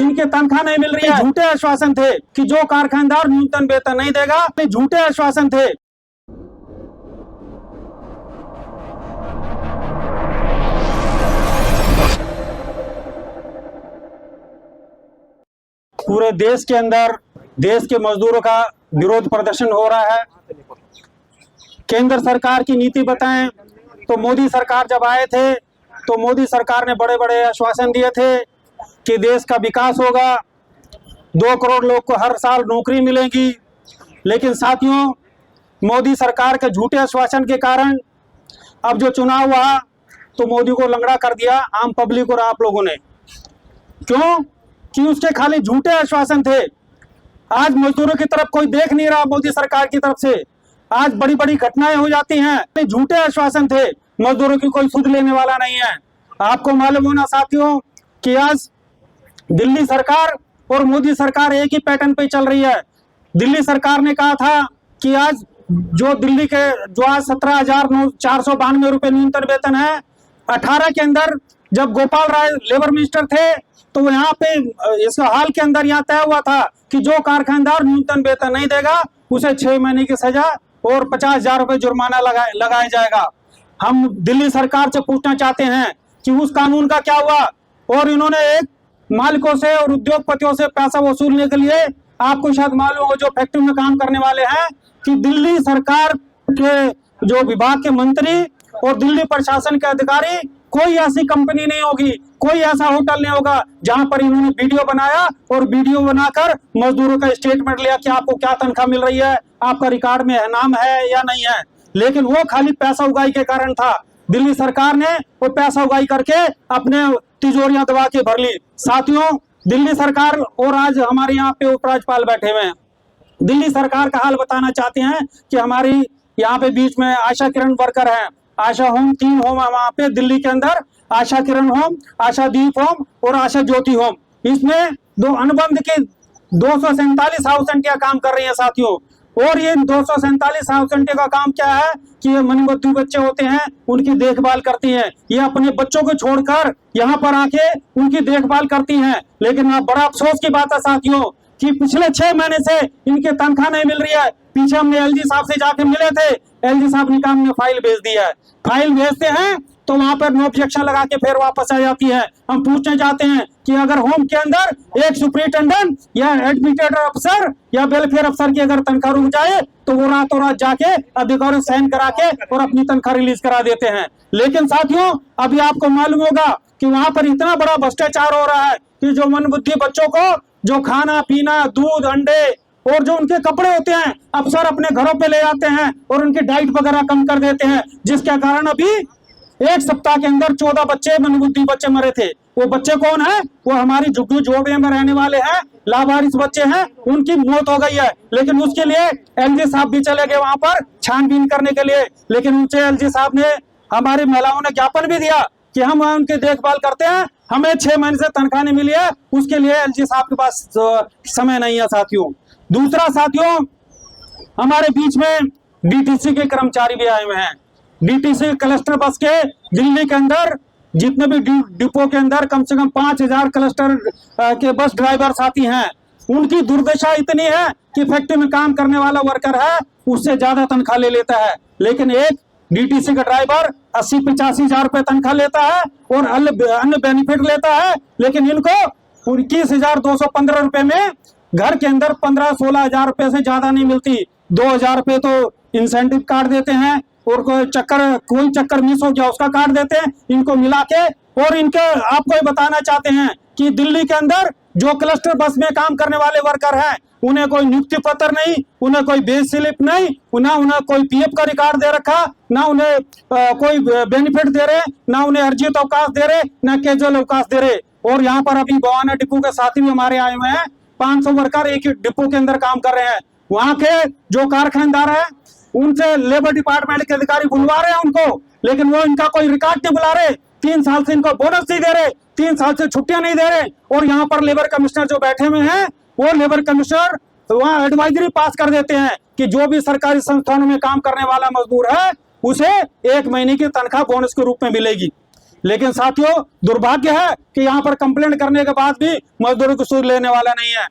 इनके तनख्वाह नहीं मिल रही है। झूठे आश्वासन थे कि जो कारखानेदार न्यूनतम वेतन नहीं देगा, झूठे आश्वासन थे। पूरे देश के अंदर देश के मजदूरों का विरोध प्रदर्शन हो रहा है। केंद्र सरकार की नीति बताएं तो मोदी सरकार जब आए थे तो मोदी सरकार ने बड़े बड़े आश्वासन दिए थे कि देश का विकास होगा, 2 करोड़ लोग को हर साल नौकरी मिलेगी। लेकिन साथियों, मोदी सरकार के झूठे आश्वासन के कारण अब जो चुनाव हुआ तो मोदी को लंगड़ा कर दिया आम पब्लिक और आप लोगों ने। क्यों? कि उसके खाली झूठे आश्वासन थे। आज मजदूरों की तरफ कोई देख नहीं रहा मोदी सरकार की तरफ से। आज बड़ी बड़ी घटनाएं हो जाती हैं। झूठे आश्वासन थे, मजदूरों की कोई सुध लेने वाला नहीं है। आपको मालूम होना साथियों कि आज दिल्ली सरकार और मोदी सरकार एक ही पैटर्न पे चल रही है। दिल्ली सरकार ने कहा था कि आज जो दिल्ली के जो आज 17,492 रुपए न्यूनतम वेतन है, 18 के अंदर जब गोपाल राय लेबर मिनिस्टर थे तो यहाँ पे इस हाल के अंदर यहाँ तय हुआ था कि जो कारखानेदार न्यूनतम वेतन नहीं देगा उसे 6 महीने की सजा और 50,000 रुपए जुर्माना लगाया जाएगा। हम दिल्ली सरकार से पूछना चाहते हैं कि उस कानून का क्या हुआ? और इन्होंने एक मालिकों से और उद्योगपतियों से पैसा वसूलने के लिए, आपको शायद मालूम हो जो फैक्ट्री में काम करने वाले हैं, कि दिल्ली सरकार के जो विभाग के मंत्री और दिल्ली प्रशासन के अधिकारी, कोई ऐसी कंपनी नहीं होगी, कोई ऐसा होटल नहीं होगा जहां पर इन्होंने वीडियो बनाया और वीडियो बनाकर मजदूरों का स्टेटमेंट लिया कि आपको क्या तनख्वाह मिल रही है, आपका रिकॉर्ड में नाम है या नहीं है। लेकिन वो खाली पैसा उगाई के कारण था। दिल्ली सरकार ने वो पैसा उगाई करके अपने तिजोरियां दबा के भर ली। साथियों, दिल्ली सरकार और आज हमारे यहाँ पे उपराज्यपाल बैठे हुए हैं, दिल्ली सरकार का हाल बताना चाहते हैं कि हमारी यहाँ पे बीच में आशा किरण वर्कर है, आशा होम, 3 होम है वहाँ पे दिल्ली के अंदर, आशा किरण होम, आशा दीप होम और आशा ज्योति होम। इसमें 2 अनुबंध के 247 हाउस आंटियां काम कर रही हैं साथियों। और ये 247 हाउस आंटी का काम क्या है कि ये मनोबद्धू बच्चे होते हैं, उनकी देखभाल करती हैं। ये अपने बच्चों को छोड़कर यहाँ पर आके उनकी देखभाल करती हैं। लेकिन अब बड़ा अफसोस की बात है साथियों कि पिछले 6 महीने से इनके तनख्वाह नहीं मिल रही है। पीछे हमने एलजी साहब से जाके मिले थे, एलजी साहब ने कहा हमने फाइल भेज दिया है। फाइल भेजते हैं तो वहां पर नो ऑब्जेक्शन लगा के फिर वापस आ जाती है। हम पूछना चाहते हैं कि अगर होम के अंदर एक सुपरिटेंडेंट या एडमिनिस्ट्रेटर अफसर या वेलफेयर अफसर की अगर तनख्वाह रुक जाए तो वो रातों रात जाके अधिकारियों साइन करा के और अपनी तनख्वाह रिलीज करा देते हैं। लेकिन साथियों, अभी आपको मालूम होगा कि वहां पर इतना बड़ा भ्रष्टाचार हो रहा है कि जो मनबुद्धि बच्चों को जो खाना पीना, दूध, अंडे और जो उनके कपड़े होते हैं अफसर अपने घरों पे ले जाते हैं और उनकी डाइट वगैरह कम कर देते हैं, जिसके कारण अभी 1 सप्ताह के अंदर 14 बच्चे मनबुद्धि बच्चे मरे थे। वो बच्चे कौन है? वो हमारी झुग्गी झोपड़ियों में रहने वाले हैं, लावारिस बच्चे हैं, उनकी मौत हो गई है। लेकिन उसके लिए एलजी साहब भी चले गए वहां पर छानबीन करने के लिए। लेकिन उनसे एलजी साहब ने, हमारी महिलाओं ने ज्ञापन भी दिया कि हम उनकी देखभाल करते हैं, हमें 6 महीने से तनख्वाह नहीं मिली है, उसके लिए एलजी साहब के पास समय नहीं है साथियों। दूसरा साथियों, हमारे बीच में डीटीसी के कर्मचारी भी आए हुए हैं। डीटीसी क्लस्टर बस के दिल्ली के अंदर जितने भी डिपो के अंदर कम से कम 5,000 क्लस्टर के बस ड्राइवर साथी हैं। उनकी दुर्दशा इतनी है कि फैक्ट्री में काम करने वाला वर्कर है उससे ज्यादा तनख्वाह ले लेता है। लेकिन एक डीटीसी का ड्राइवर 80-85 हजार रुपए तनख्वाह लेता है और अन्य बेनिफिट लेता है। लेकिन इनको 21,215 रुपए में घर के अंदर 15-16 हजार रुपए से ज्यादा नहीं मिलती। 2,000 रुपए तो इंसेंटिव काट देते हैं और कोई चक्कर मिस हो गया उसका काट देते हैं, इनको मिला के। और इनके आपको ये बताना चाहते हैं कि दिल्ली के अंदर जो क्लस्टर बस में काम करने वाले वर्कर हैं उन्हें कोई नियुक्ति पत्र नहीं, उन्हें कोई बेस स्लिप नहीं, उन्हें कोई पीएफ का रिकॉर्ड दे रखा, ना उन्हें कोई बेनिफिट दे रहे, ना उन्हें अर्जित अवकाश दे रहे, ना कैजुअल अवकाश दे रहे। और यहाँ पर अभी बवाना डिपो के साथी भी हमारे आए हुए हैं, 500 वर्कर एक ही डिपो के अंदर काम कर रहे हैं। वहाँ के जो कारखानेदार है उनसे लेबर डिपार्टमेंट के अधिकारी बुलवा रहे हैं उनको, लेकिन वो इनका कोई रिकॉर्ड नहीं बुला रहे। 3 साल से इनको बोनस नहीं दे रहे, 3 साल से छुट्टियां नहीं दे रहे। और यहाँ पर लेबर कमिश्नर जो बैठे हुए हैं वो लेबर कमिश्नर वहाँ एडवाइजरी पास कर देते हैं कि जो भी सरकारी संस्थानों में काम करने वाला मजदूर है उसे 1 महीने की तनख्वाह बोनस के रूप में मिलेगी। लेकिन साथियों दुर्भाग्य है कि यहाँ पर कंप्लेंट करने के बाद भी मजदूरों की सुध लेने वाला नहीं है।